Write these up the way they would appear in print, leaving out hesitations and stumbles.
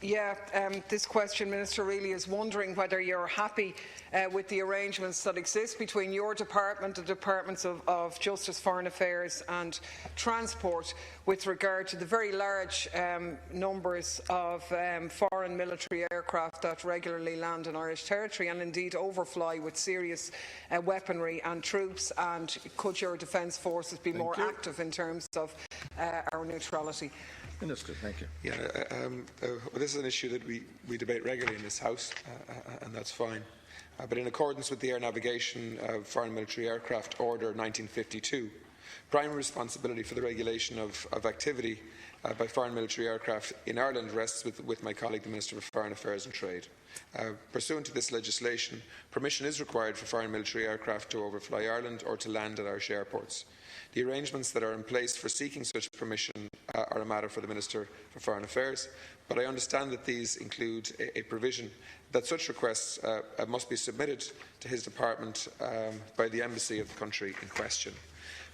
This question, Minister, really is wondering whether you're happy with the arrangements that exist between your department, the Departments of Justice, Foreign Affairs and Transport with regard to the very large numbers of foreign military aircraft that regularly land in Irish territory and indeed overfly with serious weaponry and troops, and could your Defence Forces be more active in terms of our neutrality? Minister, thank you. This is an issue that we debate regularly in this House, and that's fine. But in accordance with the Air Navigation Foreign Military Aircraft Order 1952, primary responsibility for the regulation of activity by foreign military aircraft in Ireland rests with my colleague, the Minister for Foreign Affairs and Trade. Pursuant to this legislation, permission is required for foreign military aircraft to overfly Ireland or to land at Irish airports. The arrangements that are in place for seeking such permission are a matter for the Minister for Foreign Affairs, but I understand that these include a provision that such requests must be submitted to his department by the embassy of the country in question.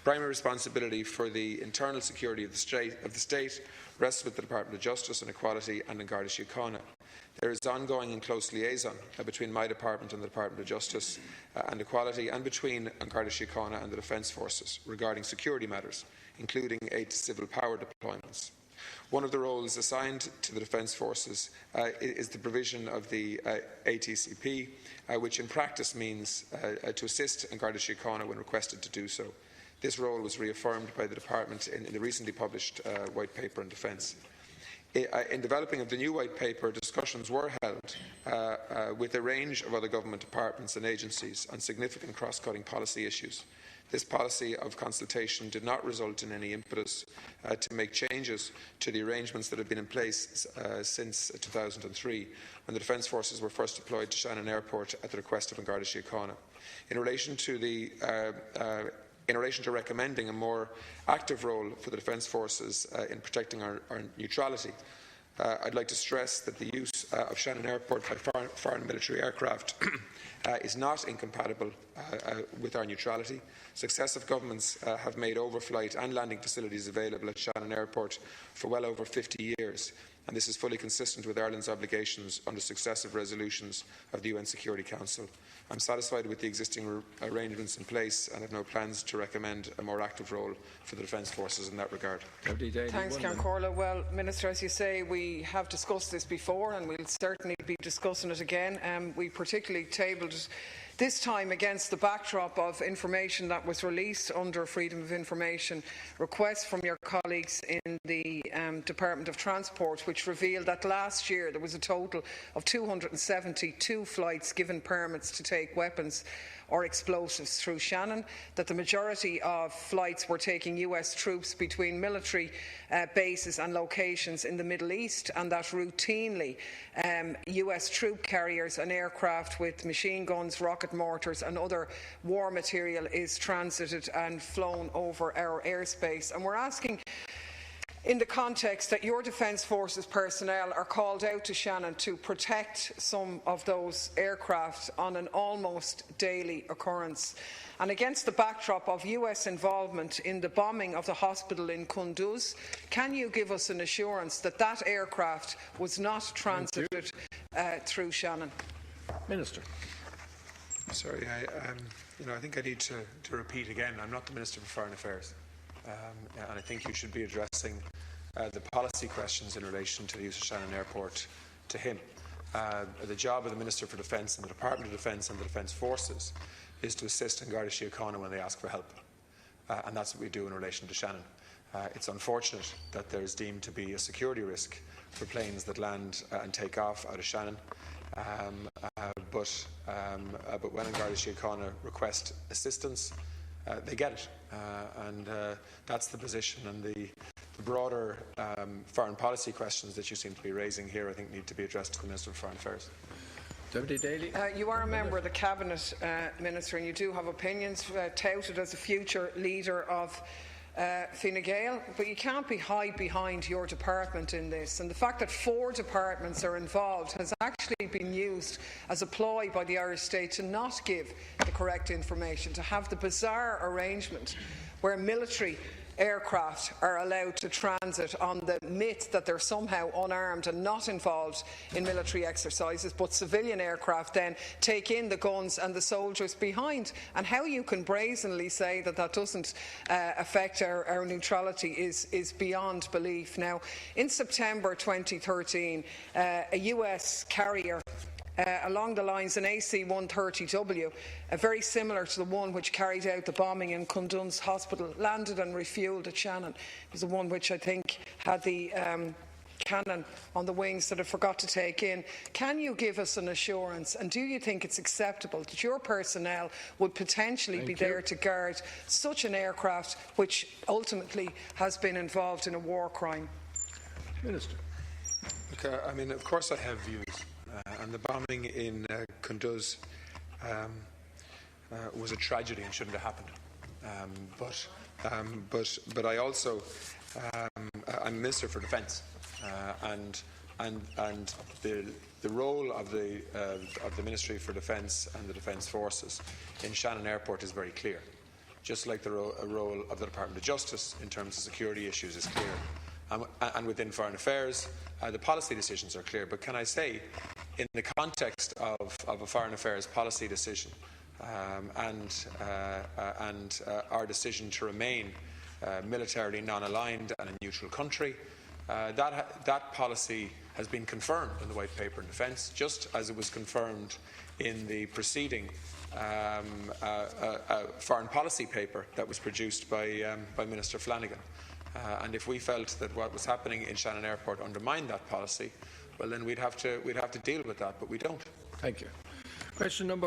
Primary responsibility for the internal security of the state rests with the Department of Justice and Equality and in Garda Síochána. There is ongoing and close liaison between my department and the Department of Justice and Equality, and between Garda Síochána and the Defence Forces regarding security matters, including aid to civil power deployments. One of the roles assigned to the Defence Forces is the provision of the ATCP, which in practice means to assist Garda Síochána when requested to do so. This role was reaffirmed by the Department in the recently published White Paper on Defence. In developing of the new White Paper, discussions were held with a range of other government departments and agencies on significant cross-cutting policy issues. This policy of consultation did not result in any impetus to make changes to the arrangements that have been in place since 2003, when the Defence Forces were first deployed to Shannon Airport at the request of Garda Síochána. In relation to recommending a more active role for the Defence Forces in protecting our neutrality, I'd like to stress that the use of Shannon Airport by foreign military aircraft is not incompatible with our neutrality. Successive governments have made overflight and landing facilities available at Shannon Airport for well over 50 years, and this is fully consistent with Ireland's obligations under successive resolutions of the UN Security Council. I'm satisfied with the existing arrangements in place and have no plans to recommend a more active role for the Defence Forces in that regard. Thanks, Ceann Comhairle. Well, Minister, as you say, we have discussed this before and we'll certainly be discussing it again. We particularly tabled it this time against the backdrop of information that was released under Freedom of Information requests from your colleagues in the Department of Transport, which revealed that last year there was a total of 272 flights given permits to take weapons or explosives through Shannon, that the majority of flights were taking US troops between military bases and locations in the Middle East, and that routinely US troop carriers and aircraft with machine guns, rocket mortars and other war material is transited and flown over our airspace. And we're asking, in the context that your Defence Forces personnel are called out to Shannon to protect some of those aircraft on an almost daily occurrence, and against the backdrop of US involvement in the bombing of the hospital in Kunduz, can you give us an assurance that that aircraft was not transited through Shannon? Minister. Sorry, I think I need to repeat again. I'm not the Minister for Foreign Affairs. And I think you should be addressing the policy questions in relation to the use of Shannon Airport to him. The job of the Minister for Defence and the Department of Defence and the Defence Forces is to assist in Garda Síochána when they ask for help. And that's what we do in relation to Shannon. It's unfortunate that there is deemed to be a security risk for planes that land and take off out of Shannon. But when Garda Síochána request assistance, they get it, and that's the position. And the broader foreign policy questions that you seem to be raising here, I think, need to be addressed to the Minister for Foreign Affairs. Deputy Daly. You are a member of the Cabinet, Minister, and you do have opinions, touted as a future leader of Fine Gael, but you can't hide behind your department in this. And the fact that 4 departments are involved has actually been used as a ploy by the Irish state to not give the correct information, to have the bizarre arrangement where military aircraft are allowed to transit on the myth that they're somehow unarmed and not involved in military exercises, but civilian aircraft then take in the guns and the soldiers behind. And how you can brazenly say that that doesn't affect our neutrality is beyond belief. Now, in September 2013, a US carrier along the lines an AC-130W, very similar to the one which carried out the bombing in Cundun's Hospital, landed and refuelled at Shannon. It was the one which I think had the cannon on the wings that I forgot to take in. Can you give us an assurance, and do you think it's acceptable that your personnel would potentially be there to guard such an aircraft which ultimately has been involved in a war crime? Minister. Look, I mean, of course I have views. And the bombing in Kunduz was a tragedy and shouldn't have happened. But I also I'm Minister for Defence, and the role of the Ministry for Defence and the Defence Forces in Shannon Airport is very clear. Just like the role of the Department of Justice in terms of security issues is clear, and within Foreign Affairs, the policy decisions are clear. But can I say, in the context of a foreign affairs policy decision and our decision to remain militarily non-aligned and a neutral country, that policy has been confirmed in the White Paper on Defence, just as it was confirmed in the preceding foreign policy paper that was produced by Minister Flanagan. And if we felt that what was happening in Shannon Airport undermined that policy, well, then we'd have to deal with that, but we don't. Thank you. Question number